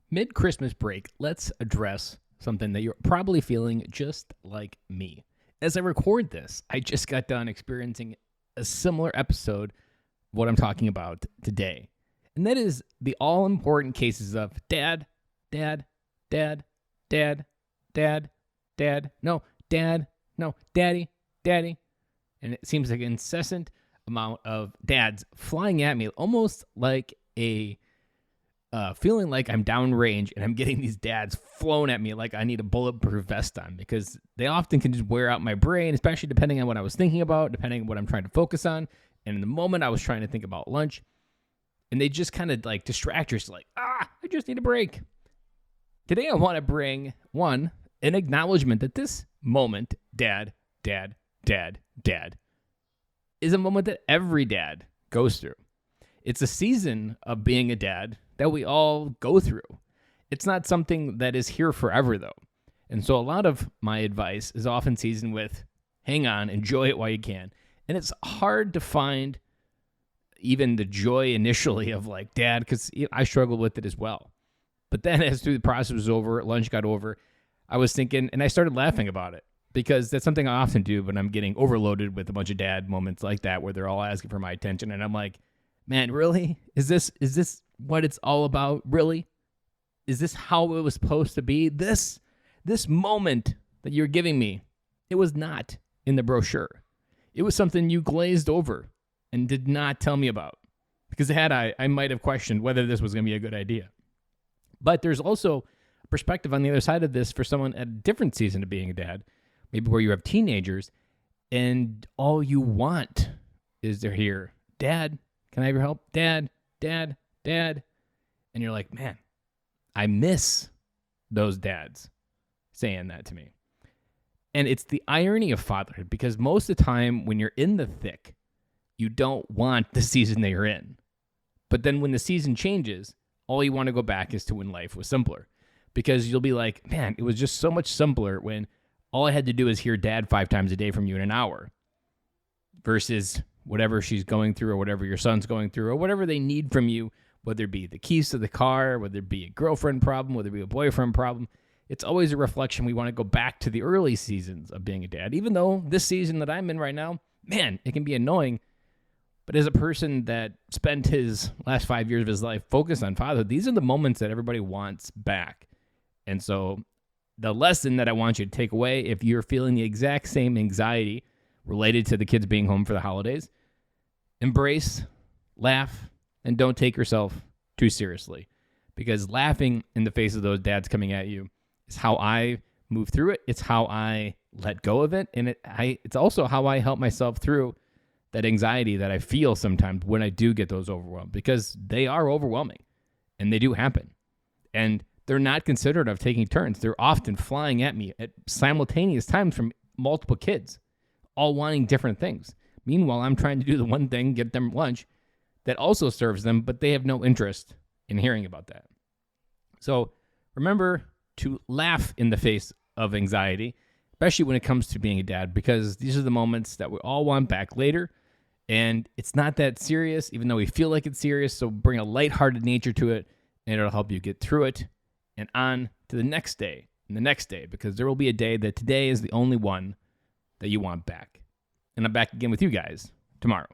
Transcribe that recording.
Mid-Christmas break, let's address something that you're probably feeling just like me. As I record this, I just got done experiencing a similar episode of what I'm talking about today. And that is the all-important cases of dad, daddy, daddy. And it seems like an incessant amount of dads flying at me, almost like a feeling like I'm downrange and I'm getting these dads flown at me like I need a bulletproof vest on, because they often can just wear out my brain, especially depending on what I was thinking about, depending on what I'm trying to focus on. And in the moment I was trying to think about lunch, and they just kind of like distract you. Like, I just need a break. Today I want to bring an acknowledgement that this moment, dad, is a moment that every dad goes through. It's a season of being a dad that we all go through. It's not something that is here forever, though. And so a lot of my advice is often seasoned with, hang on, enjoy it while you can. And it's hard to find even the joy initially of like dad, because I struggled with it as well. But then as the process was over, lunch got over, I was thinking, and I started laughing about it, because that's something I often do when I'm getting overloaded with a bunch of dad moments like that, where they're all asking for my attention. And I'm like, man, really? Is this what it's all about? Really? Is this how it was supposed to be? This moment that you're giving me, it was not in the brochure. It was something you glazed over and did not tell me about. Because had I might have questioned whether this was going to be a good idea. But there's also a perspective on the other side of this for someone at a different season of being a dad, maybe where you have teenagers, and all you want is they're here. Dad, can I have your help? Dad. And you're like, man, I miss those dads saying that to me. And it's the irony of fatherhood, because most of the time when you're in the thick, you don't want the season that you're in. But then when the season changes, all you want to go back is to when life was simpler. Because you'll be like, man, it was just so much simpler when all I had to do is hear dad 5 times a day from you in an hour, versus whatever she's going through, or whatever your son's going through, or whatever they need from you, whether it be the keys to the car, whether it be a girlfriend problem, whether it be a boyfriend problem. It's always a reflection. We want to go back to the early seasons of being a dad, even though this season that I'm in right now, man, it can be annoying. But as a person that spent his last 5 years of his life focused on fatherhood, these are the moments that everybody wants back. And so the lesson that I want you to take away, if you're feeling the exact same anxiety related to the kids being home for the holidays, embrace, laugh, and don't take yourself too seriously. Because laughing in the face of those dads coming at you is how I move through it. It's how I let go of it. And it's also how I help myself through that anxiety that I feel sometimes when I do get those overwhelmed, because they are overwhelming and they do happen. And they're not considerate of taking turns. They're often flying at me at simultaneous times from multiple kids, all wanting different things. Meanwhile, I'm trying to do the one thing, get them lunch, that also serves them, but they have no interest in hearing about that. So remember to laugh in the face of anxiety, especially when it comes to being a dad, because these are the moments that we all want back later. And it's not that serious, even though we feel like it's serious. So bring a lighthearted nature to it, and it'll help you get through it and on to the next day and the next day, because there will be a day that today is the only one that you want back. And I'm back again with you guys tomorrow.